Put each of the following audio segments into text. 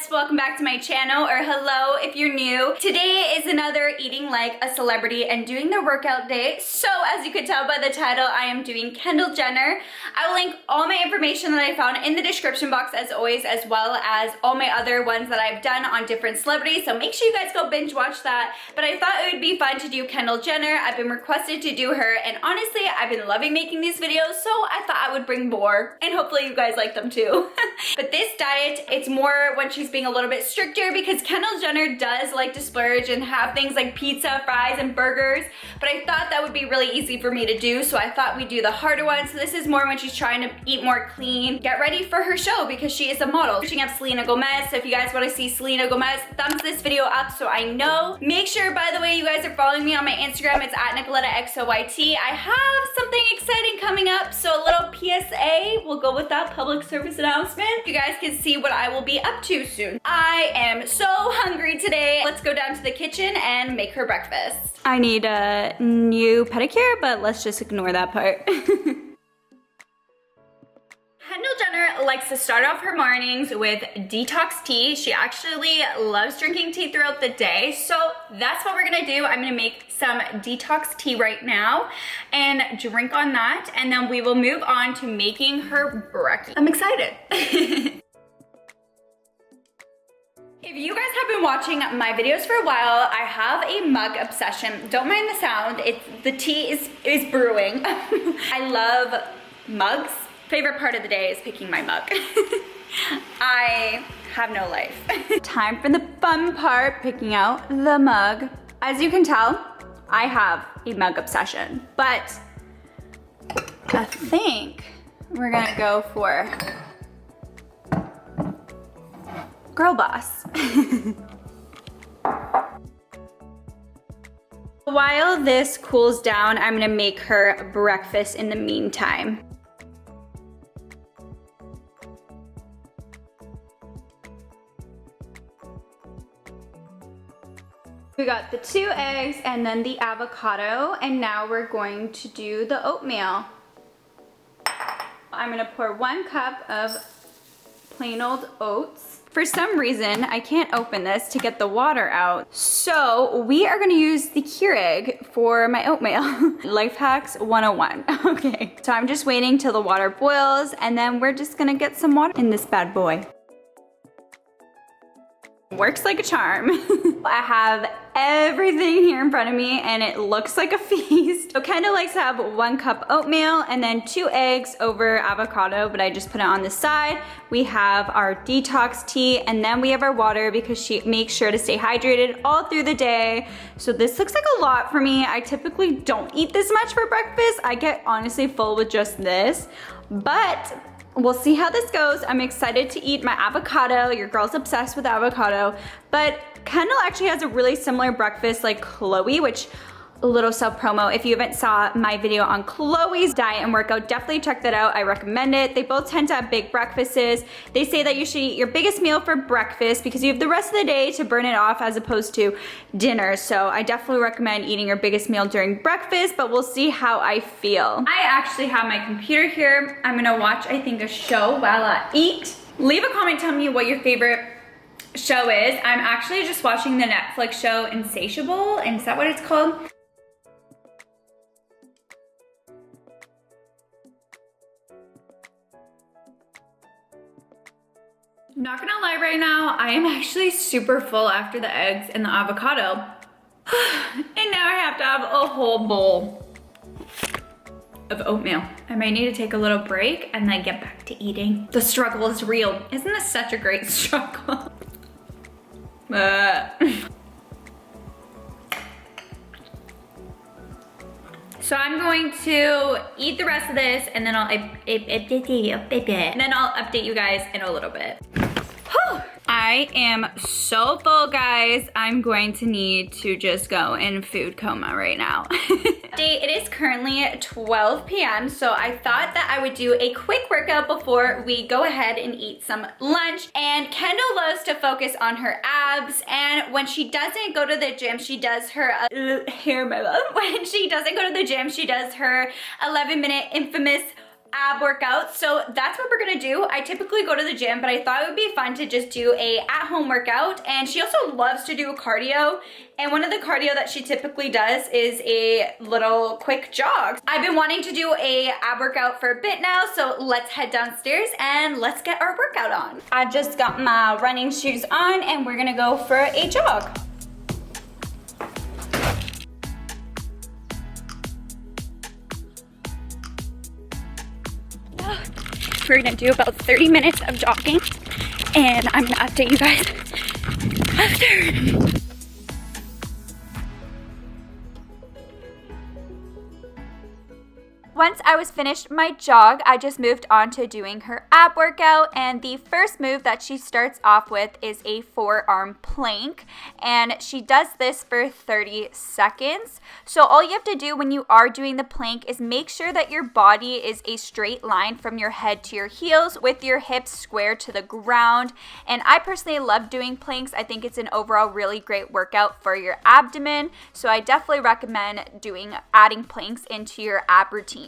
guys, welcome back to my channel, or hello if you're new. Today is another eating like a celebrity and doing the workout day. So as you could tell by the title, I am doing Kendall Jenner. I will link all my information that I found in the description box as always, as well as all my other ones that I've done on different celebrities. So make sure you guys go binge watch that. But I thought it would be fun to do Kendall Jenner. I've been requested to do her, and honestly, I've been loving making these videos, so I thought I would bring more, and hopefully you guys like them too. But this diet, it's more when she's being a little bit stricter, because Kendall Jenner does like to splurge and have things like pizza, fries, and burgers, but I thought that would be really easy for me to do, so I thought we'd do the harder one. So this is more when she's trying to eat more clean, get ready for her show, because she is a model. Reaching up Selena Gomez, so if you guys want to see Selena Gomez, thumbs this video up so I know. Make sure, by the way, you guys are following me on my Instagram. It's at NicolettaXOYT. I have something exciting coming up, so a little PSA, we'll go with that, public service announcement. You guys can see what I will be up to soon. I am so hungry today. Let's go down to the kitchen and make her breakfast. I need a new pedicure, but let's just ignore that part. Kendall Jenner likes to start off her mornings with detox tea. She actually loves drinking tea throughout the day, so that's what we're gonna do. I'm gonna make some detox tea right now and drink on that, and then we will move on to making her brekkie. I'm excited. If you guys have been watching my videos for a while, I have a mug obsession. Don't mind the sound, the tea is brewing. I love mugs. Favorite part of the day is picking my mug. I have no life. Time for the fun part, picking out the mug. As you can tell, I have a mug obsession, but I think we're gonna go for Girl Boss. While this cools down, I'm gonna make her breakfast in the meantime. We got the 2 eggs and then the avocado, and now we're going to do the oatmeal. I'm gonna pour 1 cup of plain old oats. For some reason, I can't open this to get the water out, so we are gonna use the Keurig for my oatmeal. Life hacks 101, okay. So I'm just waiting till the water boils, and then we're just gonna get some water in this bad boy. Works like a charm. I have everything here in front of me and it looks like a feast. So Kendall likes to have 1 cup oatmeal and then 2 eggs over avocado, but I just put it on the side. We have our detox tea, and then we have our water because she makes sure to stay hydrated all through the day. So this looks like a lot for me. I typically don't eat this much for breakfast. I get honestly full with just this, but we'll see how this goes. I'm excited to eat my avocado. Your girl's obsessed with avocado. But Kendall actually has a really similar breakfast like Chloe, which, a little self promo, if you haven't saw my video on Chloe's diet and workout, definitely check that out. I recommend it. They both tend to have big breakfasts. They say that you should eat your biggest meal for breakfast because you have the rest of the day to burn it off as opposed to dinner. So I definitely recommend eating your biggest meal during breakfast, but we'll see how I feel. I actually have my computer here. I'm gonna watch, I think, a show while I eat. Leave a comment telling me what your favorite show is. I'm actually just watching the Netflix show Insatiable, and is that what it's called? Not gonna lie right now, I am actually super full after the eggs and the avocado. And now I have to have a whole bowl of oatmeal. I might need to take a little break and then get back to eating. The struggle is real. Isn't this such a great struggle? So I'm going to eat the rest of this, and then I'll update you guys in a little bit. I am so full, guys. I'm going to need to just go in food coma right now. It is currently 12 p.m. so I thought that I would do a quick workout before we go ahead and eat some lunch. And Kendall loves to focus on her abs, and when she doesn't go to the gym, she does her hair, my love. When she doesn't go to the gym, she does her 11-minute infamous ab workout. So that's what we're gonna do. I typically go to the gym, but I thought it would be fun to just do a at-home workout. And she also loves to do cardio. And one of the cardio that she typically does is a little quick jog. I've been wanting to do a ab workout for a bit now, so let's head downstairs and let's get our workout on. I just got my running shoes on and we're gonna go for a jog. We're gonna do about 30 minutes of jogging and I'm gonna update you guys after. Once I was finished my jog, I just moved on to doing her ab workout, and the first move that she starts off with is a forearm plank, and she does this for 30 seconds. So all you have to do when you are doing the plank is make sure that your body is a straight line from your head to your heels with your hips square to the ground. And I personally love doing planks. I think it's an overall really great workout for your abdomen, so I definitely recommend adding planks into your ab routine.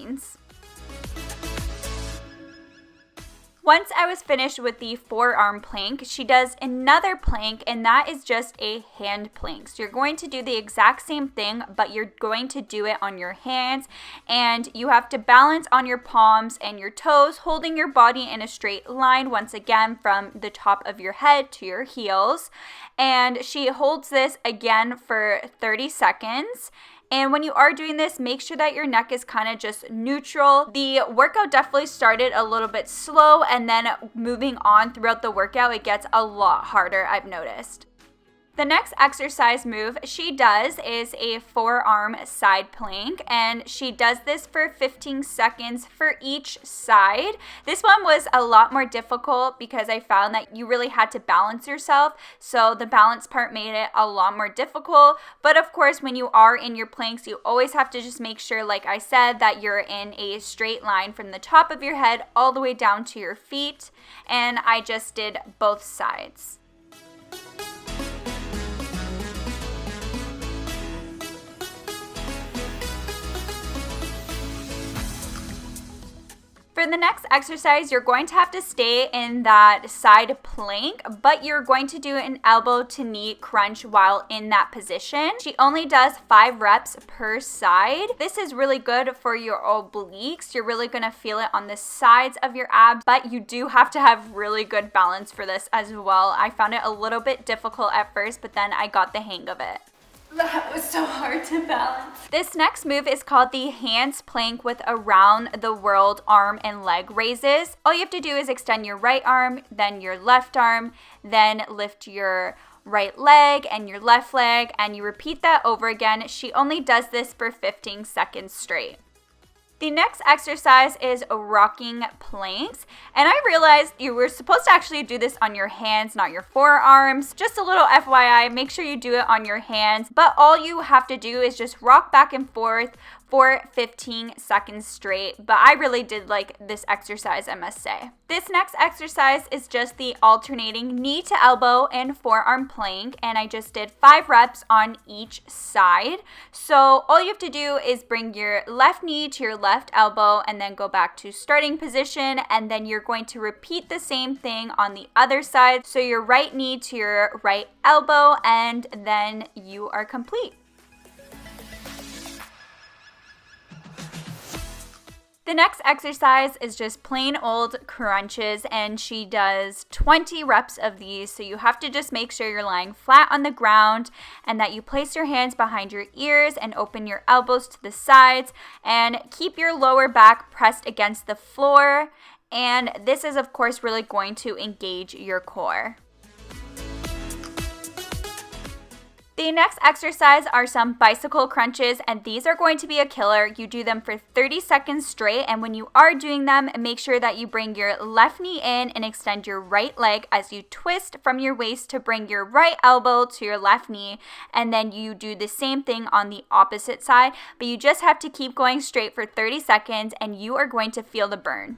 Once I was finished with the forearm plank, she does another plank, and that is just a hand plank. So you're going to do the exact same thing, but you're going to do it on your hands, and you have to balance on your palms and your toes, holding your body in a straight line once again from the top of your head to your heels. And she holds this again for 30 seconds. And when you are doing this, make sure that your neck is kind of just neutral. The workout definitely started a little bit slow, and then moving on throughout the workout, it gets a lot harder, I've noticed. The next exercise move she does is a forearm side plank, and she does this for 15 seconds for each side. This one was a lot more difficult because I found that you really had to balance yourself, so the balance part made it a lot more difficult. But of course, when you are in your planks, you always have to just make sure, like I said, that you're in a straight line from the top of your head all the way down to your feet, and I just did both sides. For the next exercise, you're going to have to stay in that side plank, but you're going to do an elbow to knee crunch while in that position. She only does 5 reps per side. This is really good for your obliques. You're really going to feel it on the sides of your abs, but you do have to have really good balance for this as well. I found it a little bit difficult at first, but then I got the hang of it. That was so hard to balance. This next move is called the hands plank with around the world arm and leg raises. All you have to do is extend your right arm, then your left arm, then lift your right leg and your left leg, and you repeat that over again. She only does this for 15 seconds straight. The next exercise is rocking planks, and I realized you were supposed to actually do this on your hands, not your forearms. Just a little FYI, make sure you do it on your hands, but all you have to do is just rock back and forth for 15 seconds straight, but I really did like this exercise, I must say. This next exercise is just the alternating knee to elbow and forearm plank, and I just did 5 reps on each side. So all you have to do is bring your left knee to your left elbow and then go back to starting position, and then you're going to repeat the same thing on the other side. So your right knee to your right elbow, and then you are complete. The next exercise is just plain old crunches, and she does 20 reps of these. So you have to just make sure you're lying flat on the ground and that you place your hands behind your ears and open your elbows to the sides and keep your lower back pressed against the floor. And this is, of course, really going to engage your core. The next exercise are some bicycle crunches, and these are going to be a killer. You do them for 30 seconds straight, and when you are doing them, make sure that you bring your left knee in and extend your right leg as you twist from your waist to bring your right elbow to your left knee, and then you do the same thing on the opposite side, but you just have to keep going straight for 30 seconds, and you are going to feel the burn.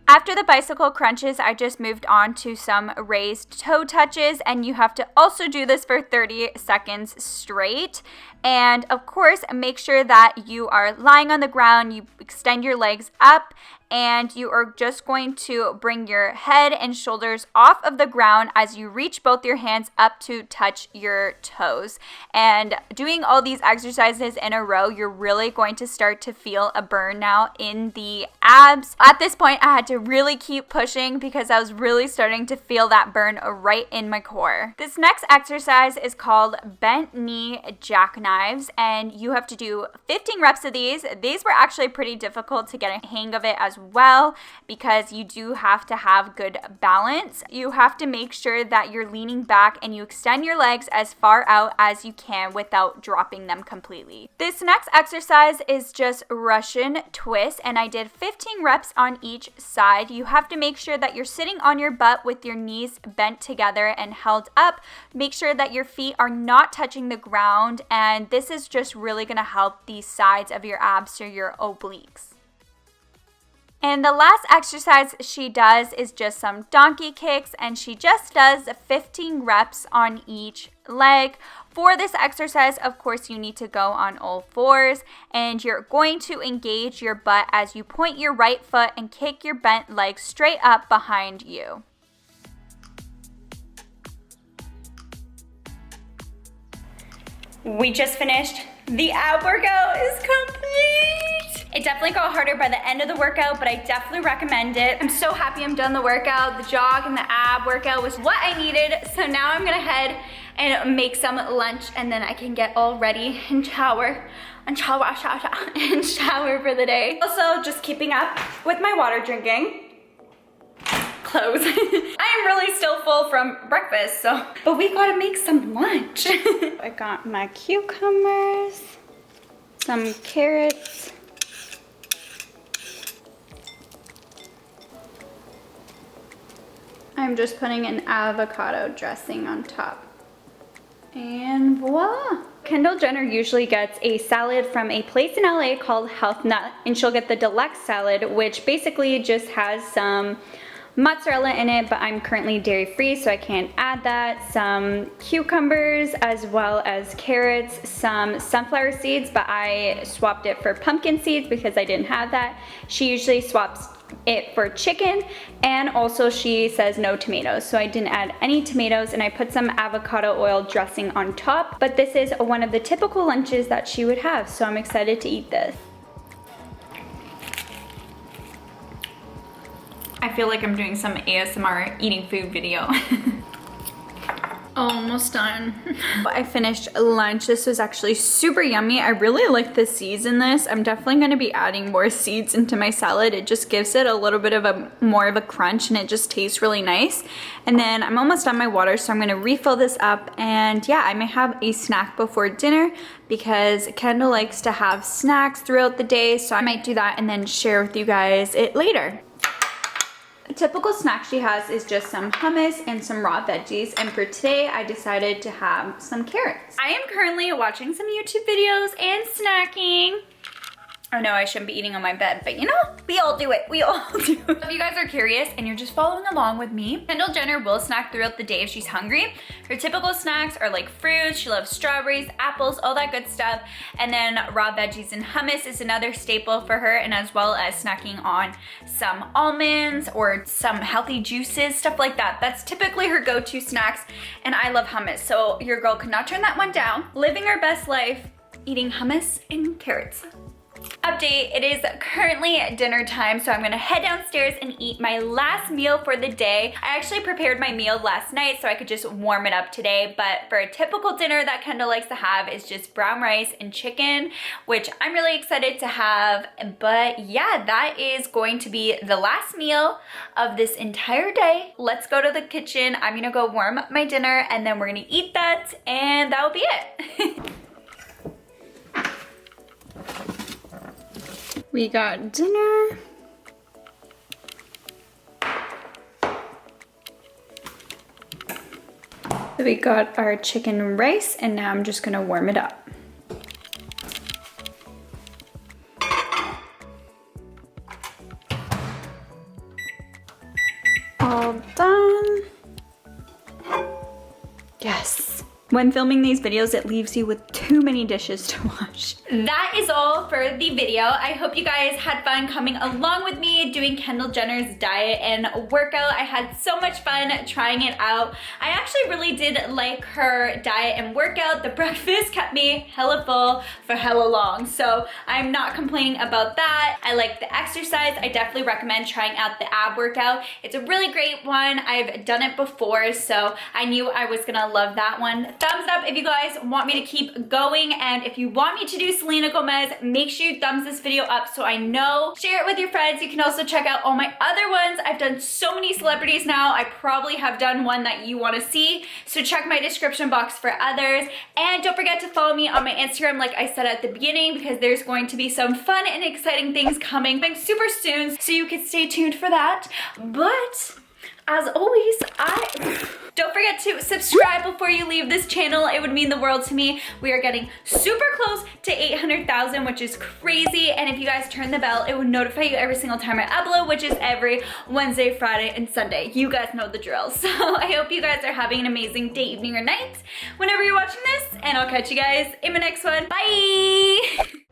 After the bicycle crunches, I just moved on to some raised toe touches, and you have to also do this for 30 seconds straight. And of course, make sure that you are lying on the ground, you extend your legs up, and you are just going to bring your head and shoulders off of the ground as you reach both your hands up to touch your toes. And doing all these exercises in a row, you're really going to start to feel a burn now in the abs. At this point, I had to really keep pushing because I was really starting to feel that burn right in my core. This next exercise is called bent knee jackknives, and you have to do 15 reps of these. These were actually pretty difficult to get a hang of it as well because you do have to have good balance. You have to make sure that you're leaning back and you extend your legs as far out as you can without dropping them completely. This next exercise is just Russian twist, and I did 15 reps on each side. You have to make sure that you're sitting on your butt with your knees bent together and held up. Make sure that your feet are not touching the ground, and this is just really going to help the sides of your abs or your obliques. And the last exercise she does is just some donkey kicks, and she just does 15 reps on each leg. For this exercise, of course, you need to go on all fours, and you're going to engage your butt as you point your right foot and kick your bent leg straight up behind you. We just finished. The ab workout is complete. It definitely got harder by the end of the workout, but I definitely recommend it. I'm so happy I'm done the workout. The jog and the ab workout was what I needed. So now I'm gonna head and make some lunch, and then I can get all ready and shower and shower for the day. Also, just keeping up with my water drinking. Clothes. I am really still full from breakfast, but we gotta make some lunch. I got my cucumbers, some carrots, I'm just putting an avocado dressing on top. And voila! Kendall Jenner usually gets a salad from a place in LA called Health Nut, and she'll get the deluxe salad, which basically just has some mozzarella in it, but I'm currently dairy free, so I can't add that. Some cucumbers as well as carrots, some sunflower seeds, but I swapped it for pumpkin seeds because I didn't have that. She usually swaps it for chicken, and also she says no tomatoes, so I didn't add any tomatoes, and I put some avocado oil dressing on top. But this is one of the typical lunches that she would have, so I'm excited to eat this. I feel like I'm doing some ASMR eating food video. Almost done. I finished lunch. This was actually super yummy. I really like the seeds in this. I'm definitely going to be adding more seeds into my salad. It just gives it a little bit of more of a crunch, and it just tastes really nice. And then I'm almost done my water, so I'm going to refill this up. And yeah, I may have a snack before dinner because Kendall likes to have snacks throughout the day, so I might do that and then share with you guys it later. A typical snack she has is just some hummus and some raw veggies, and for today I decided to have some carrots. I am currently watching some YouTube videos and snacking. I know I shouldn't be eating on my bed, but you know, we all do it. We all do it. If you guys are curious and you're just following along with me, Kendall Jenner will snack throughout the day if she's hungry. Her typical snacks are like fruits. She loves strawberries, apples, all that good stuff. And then raw veggies and hummus is another staple for her, and as well as snacking on some almonds or some healthy juices, stuff like that. That's typically her go-to snacks, and I love hummus, so your girl could not turn that one down. Living her best life, eating hummus and carrots. Update, it is currently dinner time, so I'm gonna head downstairs and eat my last meal for the day. I actually prepared my meal last night so I could just warm it up today, but for a typical dinner that Kendall likes to have is just brown rice and chicken, which I'm really excited to have. But yeah, that is going to be the last meal of this entire day. Let's go to the kitchen. I'm gonna go warm up my dinner, and then we're gonna eat that, and that'll be it. We got dinner. We got our chicken rice, and now I'm just gonna warm it up. Yes. When filming these videos, it leaves you with too many dishes to wash. That is all for the video. I hope you guys had fun coming along with me doing Kendall Jenner's diet and workout. I had so much fun trying it out. I actually really did like her diet and workout. The breakfast kept me hella full for hella long, so I'm not complaining about that. I like the exercise. I definitely recommend trying out the ab workout. It's a really great one. I've done it before, so I knew I was gonna love that one. Thumbs up if you guys want me to keep going, and if you want me to do Selena Gomez, make sure you thumbs this video up so I know. Share it with your friends. You can also check out all my other ones. I've done so many celebrities now. I probably have done one that you want to see, so check my description box for others. And don't forget to follow me on my Instagram like I said at the beginning, because there's going to be some fun and exciting things coming super soon, so you can stay tuned for that. But as always, don't forget to subscribe before you leave this channel. It would mean the world to me. We are getting super close to 800,000, which is crazy. And if you guys turn the bell, it would notify you every single time I upload, which is every Wednesday, Friday, and Sunday. You guys know the drill. So I hope you guys are having an amazing day, evening, or night whenever you're watching this. And I'll catch you guys in my next one. Bye!